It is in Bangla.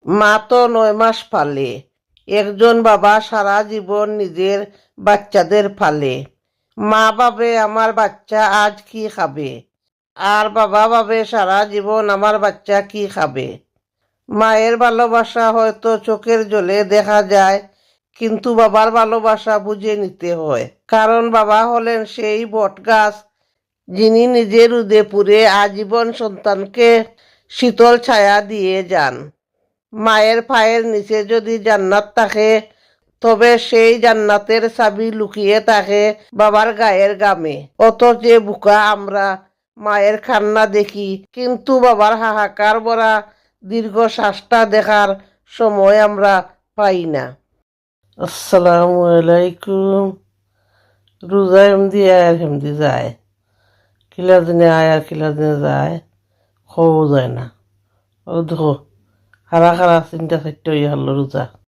মা তো 9 মাস পালে, একজন বাবা সারা জীবন নিজের বাচ্চাদের পালে। মা ভাবে আমার বাচ্চা আজ কি খাবে, আর বাবা ভাবে সারা জীবন আমার বাচ্চা কি খাবে। মায়ের ভালোবাসা হয়তো চোখের জলে দেখা যায়, কিন্তু বাবার ভালোবাসা বুঝে নিতে হয়, কারণ বাবা হলেন সেই বটগাছ যিনি নিজের রোদে পুড়ে আজীবন সন্তানকে শীতল ছায়া দিয়ে যান। মায়ের পায়ের নিচে যদি জান্নাত থাকে, তবে সেই জান্নাতের চাবি লুকিয়ে থাকে বাবার গায়ের গামে। অত যে বুকা আমরা, মায়ের কান্না দেখি কিন্তু বাবার হাহাকার ভরা দীর্ঘ শ্বাসটা দেখার সময় আমরা পাই না। আসসালামু আলাইকুম। রোজা এমদি আয় আর হেমদি যায়, কিলা দিনে আয় আর কিলা দিনে যায়, খবর যায় না। ও দেখো, খারা খারা 3টা 4টা হইয়া হলো রোজা।